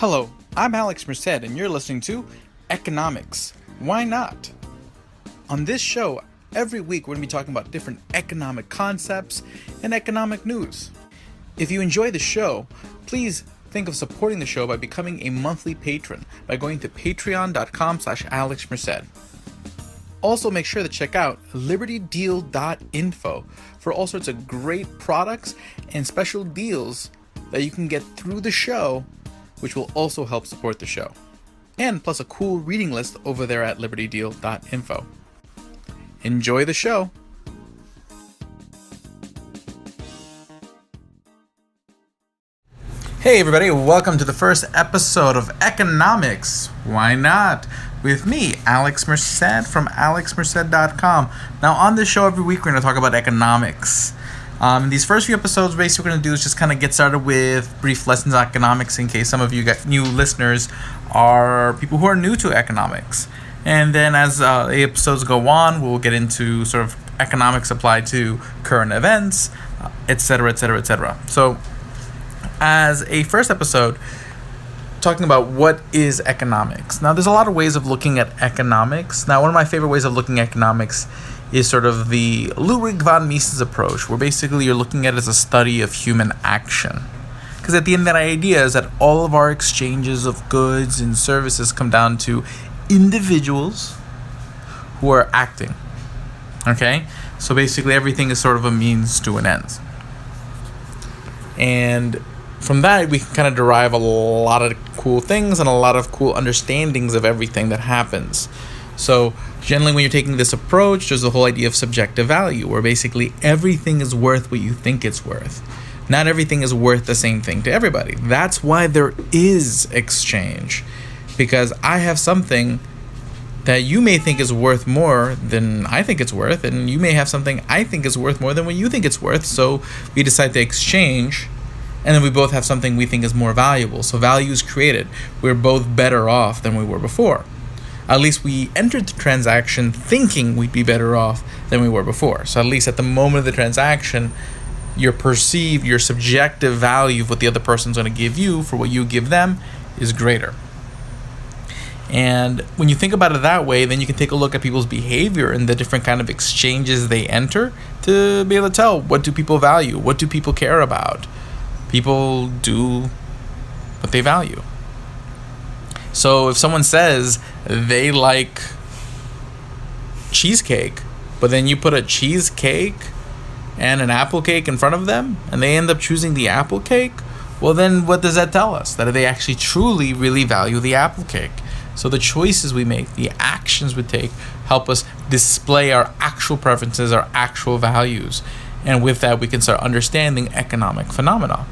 Hello, I'm Alex Merced, and you're listening to Economics. Why not? On this show, every week we're going to be talking about different economic concepts and economic news. If you enjoy the show, please think of supporting the show by becoming a monthly patron by going to patreon.com/alexmerced. Also, make sure to check out libertydeal.info for all sorts of great products and special deals that you can get through the show, which will also help support the show. And plus a cool reading list over there at libertydeal.info. Enjoy the show. Hey everybody, welcome to the first episode of Economics. Why not? With me, Alex Merced from alexmerced.com. Now on this show every week we're going to talk about economics. These first few episodes, basically what we're going to do is just kind of get started with brief lessons on economics in case some of you new listeners are people who are new to economics. And then as the episodes go on, we'll get into sort of economics applied to current events, etc., etc., etc. So as a first episode, talking about what is economics. Now, there's a lot of ways of looking at economics. Now, one of my favorite ways of looking at economics is sort of the Ludwig von Mises approach, where basically you're looking at it as a study of human action. Because at the end, that idea is that all of our exchanges of goods and services come down to individuals who are acting. Okay? So basically everything is sort of a means to an end. And from that, we can kind of derive a lot of cool things and a lot of cool understandings of everything that happens. So generally when you're taking this approach, there's the whole idea of subjective value, where basically everything is worth what you think it's worth. Not everything is worth the same thing to everybody. That's why there is exchange. Because I have something that you may think is worth more than I think it's worth, and you may have something I think is worth more than what you think it's worth, so we decide to exchange, and then we both have something we think is more valuable. So value is created. We're both better off than we were before. At least we entered the transaction thinking we'd be better off than we were before. So at least at the moment of the transaction, your subjective value of what the other person's going to give you for what you give them is greater. And when you think about it that way, then you can take a look at people's behavior and the different kind of exchanges they enter to be able to tell, what do people value? What do people care about? People do what they value. So if someone says they like cheesecake, but then you put a cheesecake and an apple cake in front of them, and they end up choosing the apple cake, well then what does that tell us? That they actually truly really value the apple cake. So the choices we make, the actions we take, help us display our actual preferences, our actual values. And with that, we can start understanding economic phenomena.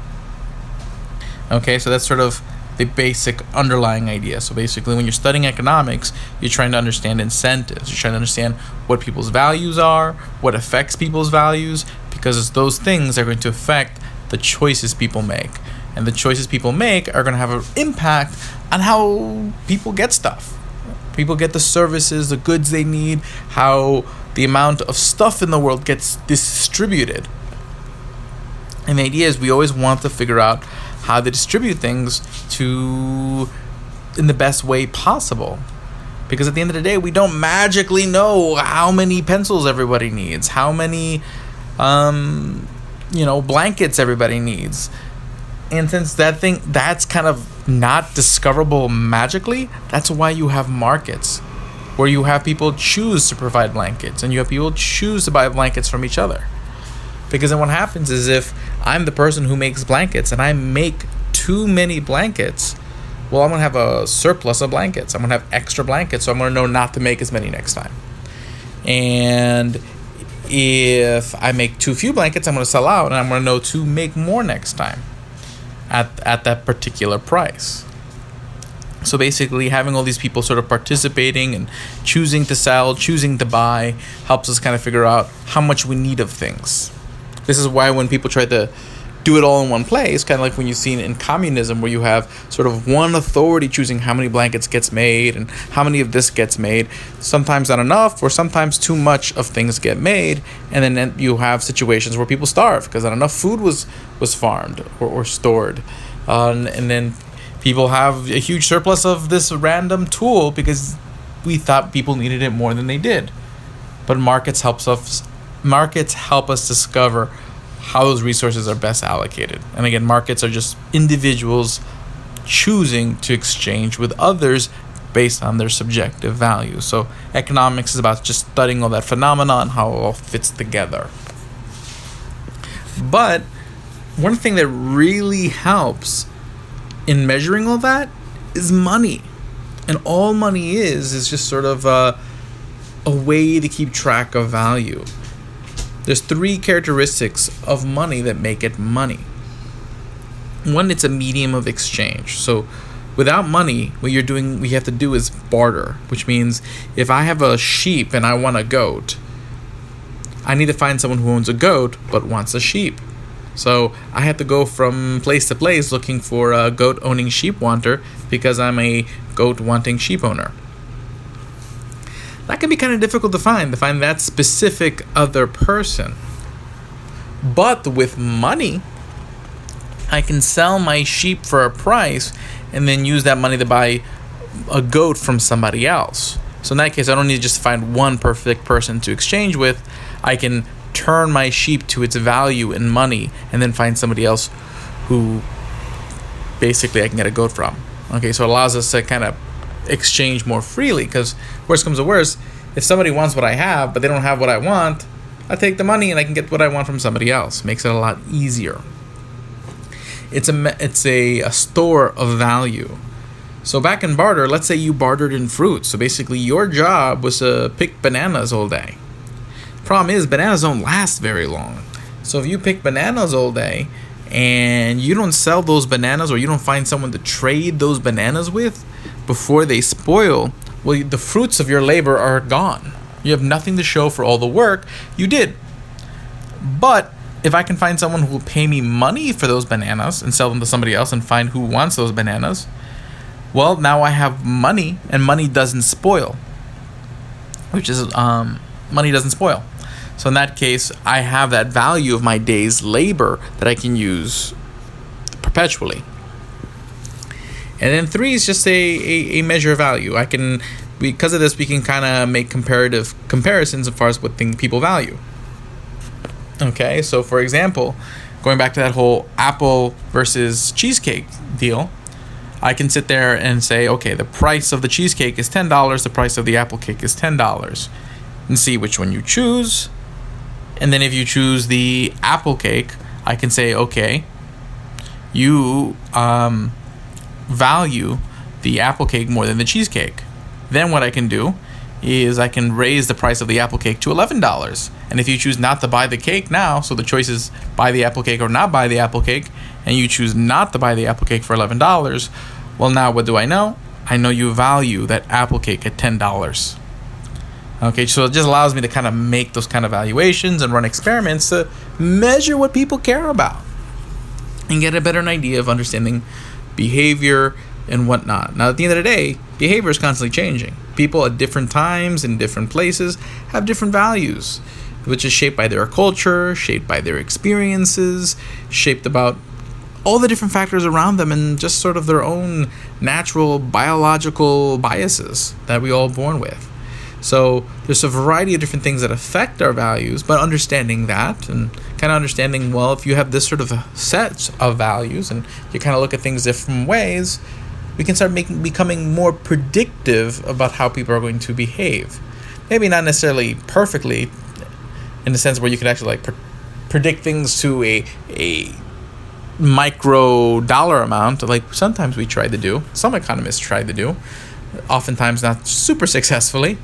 Okay, so that's sort of the basic underlying idea. So basically, when you're studying economics, you're trying to understand incentives. You're trying to understand what people's values are, what affects people's values, because it's those things that are going to affect the choices people make. And the choices people make are going to have an impact on how people get stuff. People get the services, the goods they need, how the amount of stuff in the world gets distributed. And the idea is we always want to figure out how to distribute things in the best way possible. Because at the end of the day, we don't magically know how many pencils everybody needs, how many blankets everybody needs. And since that's kind of not discoverable magically, that's why you have markets where you have people choose to provide blankets and you have people choose to buy blankets from each other. Because then what happens is, if I'm the person who makes blankets and I make too many blankets, well, I'm going to have a surplus of blankets. I'm going to have extra blankets, so I'm going to know not to make as many next time. And if I make too few blankets, I'm going to sell out, and I'm going to know to make more next time at that particular price. So basically, having all these people sort of participating and choosing to sell, choosing to buy, helps us kind of figure out how much we need of things. This is why when people try to do it all in one place, kind of like when you've seen in communism, where you have sort of one authority choosing how many blankets gets made and how many of this gets made, sometimes not enough or sometimes too much of things get made, and then you have situations where people starve because not enough food was farmed or stored, and then People have a huge surplus of this random tool because we thought people needed it more than they did. But markets help us discover how those resources are best allocated. And again, markets are just individuals choosing to exchange with others based on their subjective values. So economics is about just studying all that phenomena and how it all fits together. But one thing that really helps in measuring all that is money. And all money is just sort of a way to keep track of value. There's 3 characteristics of money that make it money. One, it's a medium of exchange. So without money, what you have to do is barter, which means if I have a sheep and I want a goat, I need to find someone who owns a goat but wants a sheep. So I have to go from place to place looking for a goat-owning sheep wanter because I'm a goat-wanting sheep owner. That can be kind of difficult to find that specific other person. But with money, I can sell my sheep for a price and then use that money to buy a goat from somebody else. So in that case, I don't need to just find one perfect person to exchange with. I can turn my sheep to its value in money and then find somebody else who basically I can get a goat from. Okay, so it allows us to kind of exchange more freely, because worst comes to worst, if somebody wants what I have but they don't have what I want, I take the money and I can get what I want from somebody else. Makes it a lot easier. It's a store of value. So back in barter, let's say you bartered in fruit. So basically your job was to pick bananas all day. Problem is, bananas don't last very long. So if you pick bananas all day and you don't sell those bananas, or you don't find someone to trade those bananas with before they spoil, well, the fruits of your labor are gone. You have nothing to show for all the work you did. But if I can find someone who will pay me money for those bananas and sell them to somebody else and find who wants those bananas, well, now I have money, and money doesn't spoil. Money doesn't spoil. So in that case, I have that value of my day's labor that I can use perpetually. And then 3 is just a measure of value. Because of this, we can kind of make comparative comparisons as far as what people value. Okay, so for example, going back to that whole apple versus cheesecake deal, I can sit there and say, okay, the price of the cheesecake is $10, the price of the apple cake is $10, and see which one you choose. And then if you choose the apple cake, I can say, okay, you value the apple cake more than the cheesecake. Then what I can do is I can raise the price of the apple cake to $11. And if you choose not to buy the cake now, so the choice is buy the apple cake or not buy the apple cake, and you choose not to buy the apple cake for $11, well, now what do I know? I know you value that apple cake at $10. Okay, so it just allows me to kind of make those kind of valuations and run experiments to measure what people care about and get a better idea of understanding behavior and whatnot. Now, at the end of the day, behavior is constantly changing. People at different times in different places have different values, which is shaped by their culture, shaped by their experiences, shaped about all the different factors around them, and just sort of their own natural biological biases that we all born with. So there's a variety of different things that affect our values, but understanding that and kind of understanding, well, if you have this sort of a set of values and you kind of look at things different ways, we can start becoming more predictive about how people are going to behave. Maybe not necessarily perfectly, in the sense where you can actually predict things to a micro dollar amount, like sometimes we try to do, some economists try to do, oftentimes not super successfully,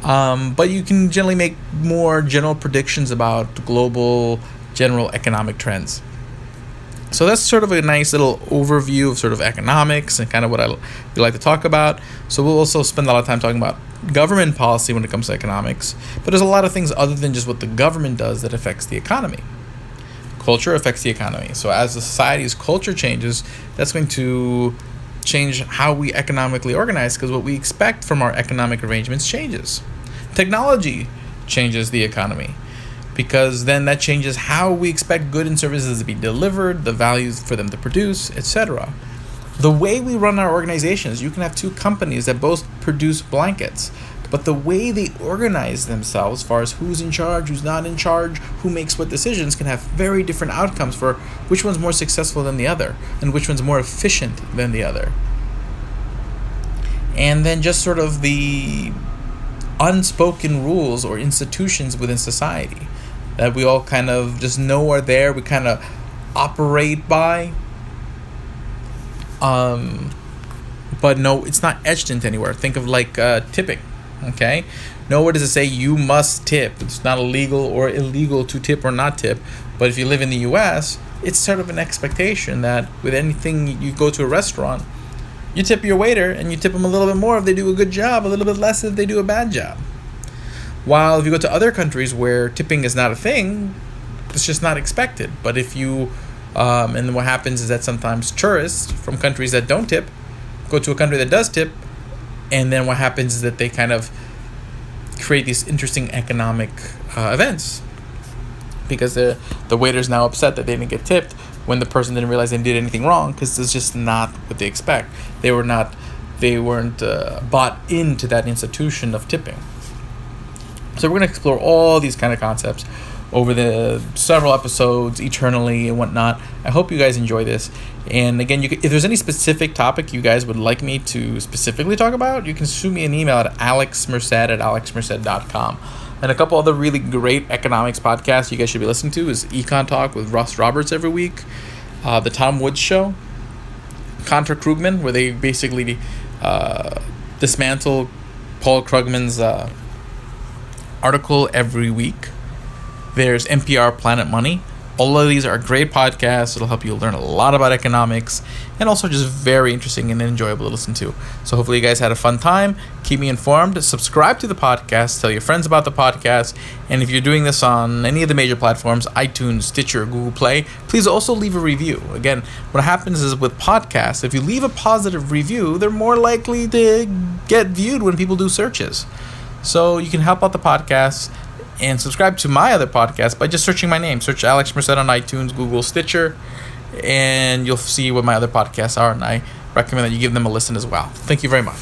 but you can generally make more general predictions about global general economic trends. So that's sort of a nice little overview of sort of economics and kind of what we like to talk about. So we'll also spend a lot of time talking about government policy when it comes to economics, but there's a lot of things other than just what the government does that affects the economy. Culture affects the economy. So as the society's culture changes, that's going to change how we economically organize, because what we expect from our economic arrangements changes. Technology changes the economy, because then that changes how we expect goods and services to be delivered, the values for them to produce, etc. The way we run our organizations, you can have two companies that both produce blankets, but the way they organize themselves, as far as who's in charge, who's not in charge, who makes what decisions, can have very different outcomes for which one's more successful than the other, and which one's more efficient than the other. And then just sort of the unspoken rules or institutions within society that we all kind of just know are there, we kind of operate by. But no, it's not etched into anywhere. Think of like tipping, okay? Nowhere does it say you must tip. It's not illegal or illegal to tip or not tip. But if you live in the U.S., it's sort of an expectation that with anything, you go to a restaurant, you tip your waiter and you tip them a little bit more if they do a good job, a little bit less if they do a bad job. While if you go to other countries where tipping is not a thing, it's just not expected. But if you and what happens is that sometimes tourists from countries that don't tip go to a country that does tip, and then what happens is that they kind of create these interesting economic events because the waiter's now upset that they didn't get tipped when the person didn't realize they did anything wrong, because it's just not what they expect. They weren't bought into that institution of tipping. So we're going to explore all these kind of concepts over the several episodes eternally and whatnot. I hope you guys enjoy this. And again, if there's any specific topic you guys would like me to specifically talk about, you can shoot me an email at alexmerced@alexmerced.com. And a couple other really great economics podcasts you guys should be listening to is Econ Talk with Russ Roberts every week, The Tom Woods Show, Contra Krugman, where they basically dismantle Paul Krugman's article every week. There's NPR Planet Money. All of these are great podcasts. It'll help you learn a lot about economics and also just very interesting and enjoyable to listen to. So hopefully you guys had a fun time. Keep me informed. Subscribe to the podcast. Tell your friends about the podcast. And if you're doing this on any of the major platforms, iTunes, Stitcher, Google Play, please also leave a review. Again, what happens is with podcasts, if you leave a positive review, they're more likely to get viewed when people do searches. So you can help out the podcast and subscribe to my other podcast by just searching my name. Search Alex Merced on iTunes, Google, Stitcher, and you'll see what my other podcasts are, and I recommend that you give them a listen as well. Thank you very much.